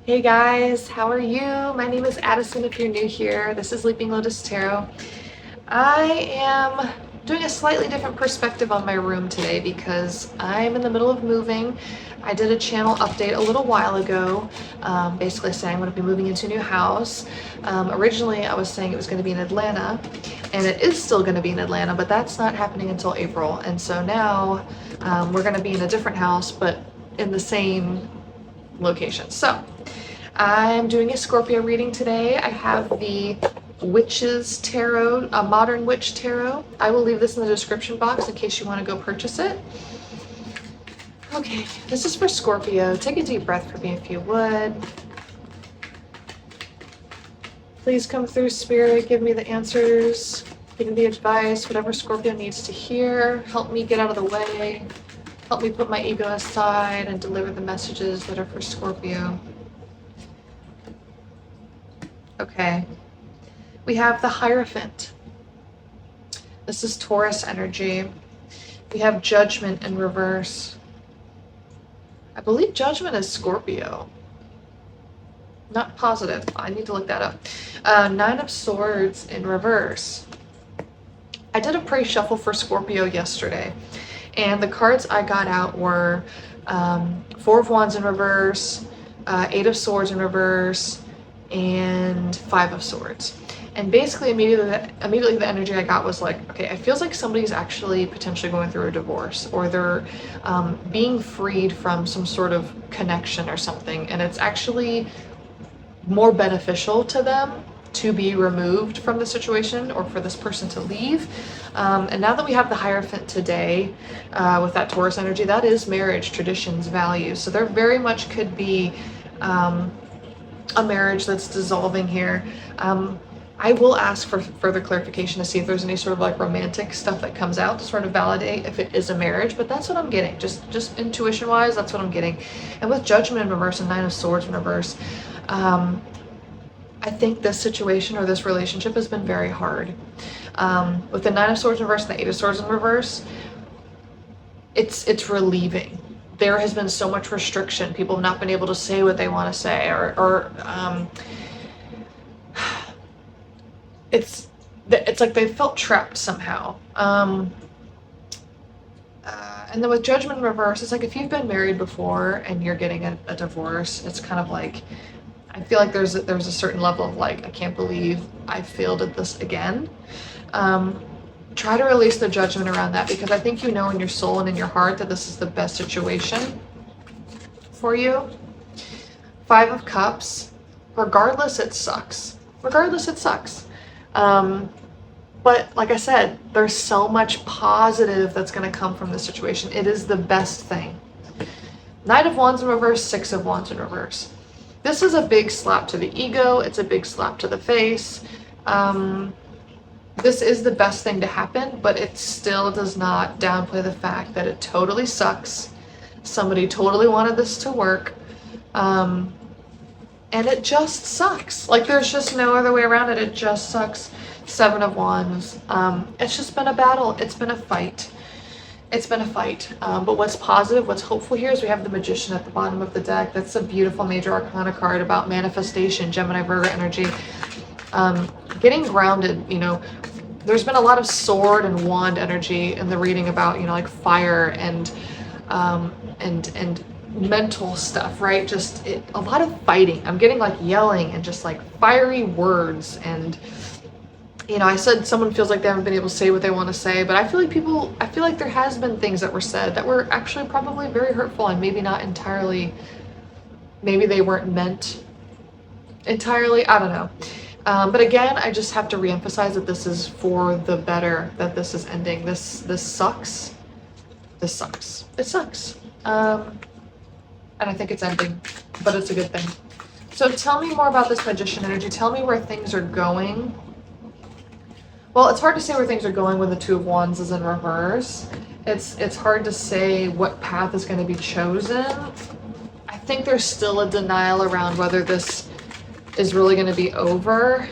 Hey guys, how are you? My name is Addison if you're new here. This is Leaping Lotus Tarot. I am doing a slightly different perspective on my room today because I'm in the middle of moving. I did a channel update a little while ago, basically saying I'm going to be moving into a new house. Originally I was saying it was going to be in Atlanta, and it is still going to be in Atlanta, but that's not happening until April. And so now we're going to be in a different house, but in the same location. So I'm doing a Scorpio reading today. I have the Witch's Tarot, a Modern Witch Tarot. I will leave this in the description box in case you want to go purchase it. Okay, this is for Scorpio. Take a deep breath for me if you would. Please come through, Spirit. Give me the answers. Give me the advice, whatever Scorpio needs to hear. Help me get out of the way. Help me put my ego aside and deliver the messages that are for Scorpio. Okay, we have the Hierophant. This is Taurus energy. We have Judgment in reverse. I believe Judgment is Scorpio. Not positive. I need to look that up. Nine of Swords in reverse. I did a pre-shuffle for Scorpio yesterday, and the cards I got out were Four of Wands in reverse, Eight of Swords in reverse, and Five of Swords. And basically immediately the energy I got was like, okay, it feels like somebody's actually potentially going through a divorce, or they're being freed from some sort of connection or something, and it's actually more beneficial to them to be removed from the situation or for this person to leave. And now that we have the Hierophant today with that Taurus energy, that is marriage, traditions, values. So there very much could be a marriage that's dissolving here. I will ask for further clarification to see if there's any sort of like romantic stuff that comes out to sort of validate if it is a marriage, but that's what I'm getting. Just intuition wise, that's what I'm getting. And with Judgment in reverse and Nine of Swords in reverse, I think this situation or this relationship has been very hard. With the Nine of Swords in reverse and the Eight of Swords in reverse, it's relieving. There has been so much restriction. People have not been able to say what they want to say, or it's like they felt trapped somehow. And then with Judgment in reverse, it's like if you've been married before and you're getting a divorce, it's kind of like, I feel like there's a certain level of like, I can't believe I failed at this again. Try to release the judgment around that, because I think you know in your soul and in your heart that this is the best situation for you. Five of Cups, regardless it sucks. Regardless it sucks. But like I said, there's so much positive that's going to come from this situation. It is the best thing. Knight of Wands in reverse, Six of Wands in reverse. This is a big slap to the ego. It's a big slap to the face. This is the best thing to happen, but it still does not downplay the fact that it totally sucks. Somebody totally wanted this to work. And it just sucks. Like, there's just no other way around it. It just sucks. Seven of Wands. It's just been a battle. It's been a fight. It's been a fight. But what's positive, what's hopeful here is we have the Magician at the bottom of the deck. That's a beautiful Major Arcana card about manifestation, Gemini, Virgo energy. Getting grounded, you know, there's been a lot of sword and wand energy in the reading about, you know, like fire and mental stuff, right? Just a lot of fighting. I'm getting like yelling and just like fiery words, and you know, I said someone feels like they haven't been able to say what they want to say, but I feel like there has been things that were said that were actually probably very hurtful, and maybe not entirely, maybe they weren't meant entirely, I don't know. But again, I just have to reemphasize that this is for the better, that this is ending. This sucks. This sucks. It sucks. And I think it's ending, but it's a good thing. So tell me more about this Magician energy. Tell me where things are going. Well, it's hard to say where things are going when the Two of Wands is in reverse. It's hard to say what path is going to be chosen. I think there's still a denial around whether this is really going to be over,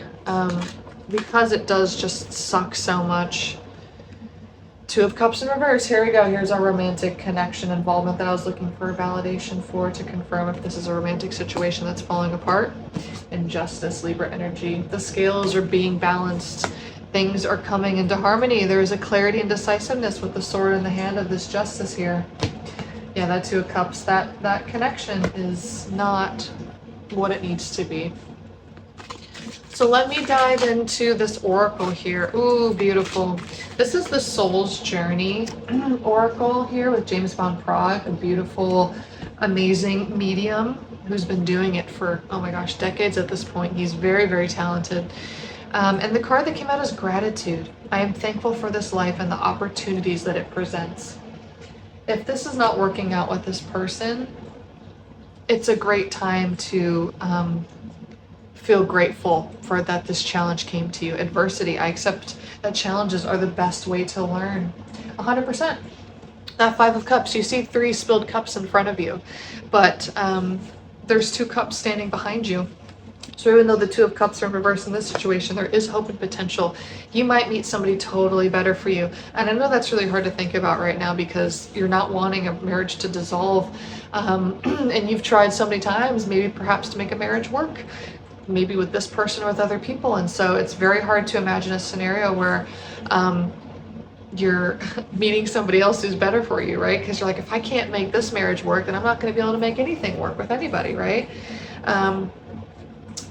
because it does just suck so much Two of Cups in reverse. Here we go. Here's our romantic connection involvement that I was looking for validation for, to confirm if this is a romantic situation that's falling apart. Injustice, Libra energy. The scales are being balanced. Things are coming into harmony. There is a clarity and decisiveness with the sword in the hand of this justice here. Yeah, that Two of Cups, that connection is not what it needs to be. So let me dive into this oracle here. Ooh, beautiful. This is the Soul's Journey oracle here with James Van Praagh, a beautiful, amazing medium who's been doing it for, oh my gosh, decades at this point. He's very, very talented. And the card that came out is gratitude. I am thankful for this life and the opportunities that it presents. If this is not working out with this person, it's a great time to feel grateful for that this challenge came to you. Adversity, I accept that challenges are the best way to learn. 100%. That Five of Cups, you see 3 spilled cups in front of you, but there's 2 cups standing behind you. So even though the Two of Cups are in reverse in this situation, there is hope and potential. You might meet somebody totally better for you. And I know that's really hard to think about right now because you're not wanting a marriage to dissolve. And you've tried so many times, maybe perhaps to make a marriage work, maybe with this person or with other people. And so it's very hard to imagine a scenario where you're meeting somebody else who's better for you, right? Because you're like, if I can't make this marriage work, then I'm not going to be able to make anything work with anybody, right?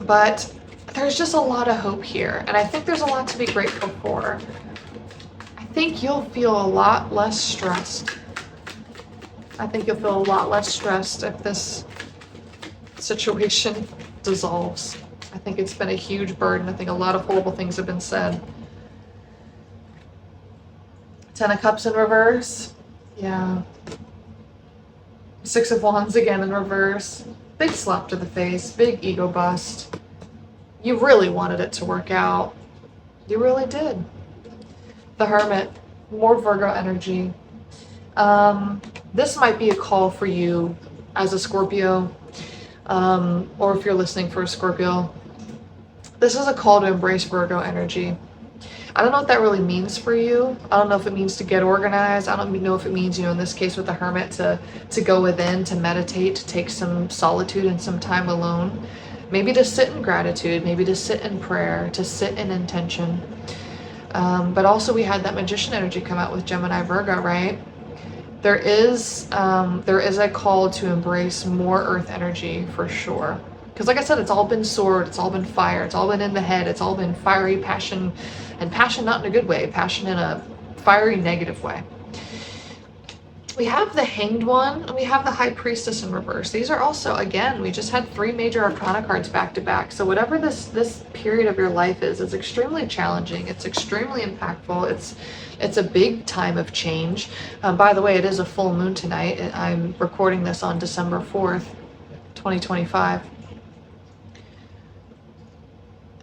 But there's just a lot of hope here. And I think there's a lot to be grateful for. I think you'll feel a lot less stressed. I think you'll feel a lot less stressed if this situation dissolves. I think it's been a huge burden. I think a lot of horrible things have been said. 10 of Cups in reverse. Yeah. 6 of Wands again in reverse. Big slap to the face. Big ego bust. You really wanted it to work out. You really did. The Hermit. More Virgo energy. This might be a call for you as a Scorpio. Or if you're listening for a Scorpio. This is a call to embrace Virgo energy. I don't know what that really means for you. I don't know if it means to get organized. I don't know if it means, in this case with the Hermit, to go within, to meditate, to take some solitude and some time alone. Maybe to sit in gratitude, maybe to sit in prayer, to sit in intention. But also we had that Magician energy come out with Gemini Virgo, right? There is a call to embrace more earth energy for sure. Because like I said, it's all been sword, it's all been fire, it's all been in the head, it's all been fiery passion, and passion not in a good way, passion in a fiery negative way. We have the Hanged One, and we have the High Priestess in reverse. These are also, again, we just had 3 major arcana cards back to back. So whatever this period of your life is, it's extremely challenging, it's extremely impactful, it's a big time of change. By the way, it is a full moon tonight. I'm recording this on December 4th, 2025.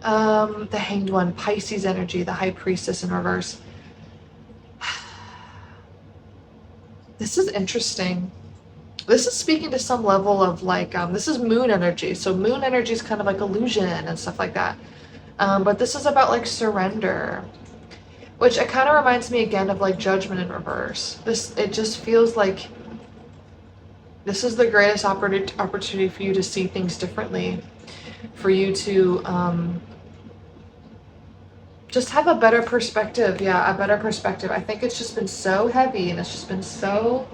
The Hanged One, Pisces energy, the High Priestess in reverse. This is interesting. This is speaking to some level of this is moon energy. So moon energy is kind of like illusion and stuff like that. But this is about surrender, which it kind of reminds me again of Judgment in reverse. It just feels like this is the greatest opportunity for you to see things differently, for you to just have a better perspective. Yeah, a better perspective. I think it's just been so heavy and it's just been so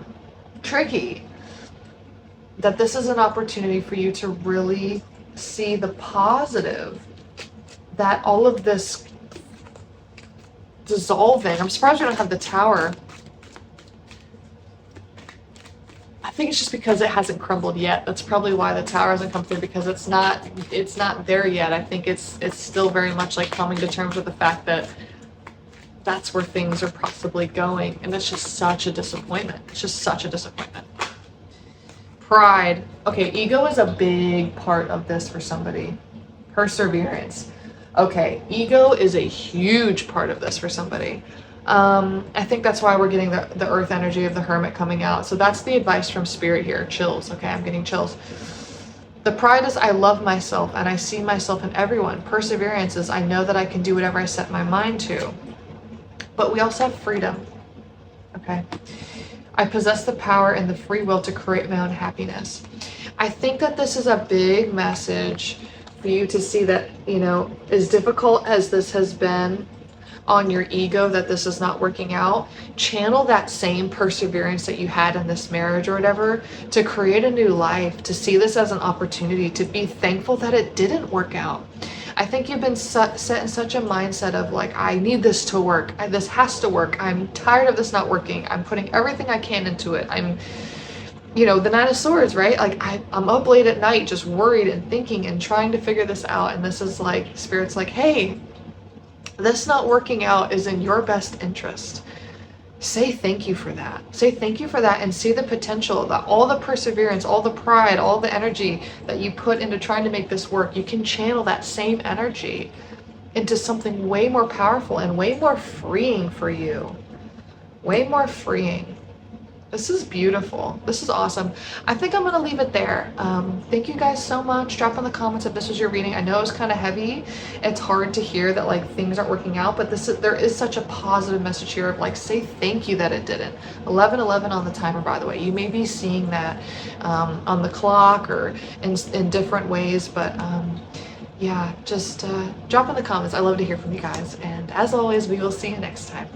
tricky that this is an opportunity for you to really see the positive that all of this dissolving. I'm surprised we don't have the Tower. I think it's just because it hasn't crumbled yet. That's probably why the Tower hasn't come through, because it's not there yet. I think it's still very much coming to terms with the fact that that's where things are possibly going, and it's just such a disappointment. It's just such a disappointment. Pride. Okay, ego is a big part of this for somebody. Perseverance. Okay, ego is a huge part of this for somebody. I think that's why we're getting the earth energy of the Hermit coming out. So that's the advice from Spirit here. Chills. Okay, I'm getting chills. The pride is I love myself and I see myself in everyone. Perseverance is I know that I can do whatever I set my mind to. But we also have freedom. Okay. I possess the power and the free will to create my own happiness. I think that this is a big message for you to see that, you know, as difficult as this has been on your ego, that this is not working out, channel that same perseverance that you had in this marriage or whatever to create a new life, to see this as an opportunity, to be thankful that it didn't work out. I think you've been set in such a mindset of like, I need this to work. This has to work. I'm tired of this not working. I'm putting everything I can into it. I'm, you know, the Nine of Swords, right? Like I'm up late at night just worried and thinking and trying to figure this out. And this is like, Spirit's like, hey, this not working out is in your best interest. Say thank you for that. Say thank you for that and see the potential, that all the perseverance, all the pride, all the energy that you put into trying to make this work, you can channel that same energy into something way more powerful and way more freeing for you. Way more freeing. This is beautiful. This is awesome. I think I'm going to leave it there. Thank you guys so much. Drop in the comments if this was your reading. I know it's kind of heavy. It's hard to hear that like things aren't working out, but there is such a positive message here of like, say thank you that it didn't. 11:11 on the timer, by the way. You may be seeing that on the clock or in different ways, but yeah, just drop in the comments. I love to hear from you guys. And as always, we will see you next time.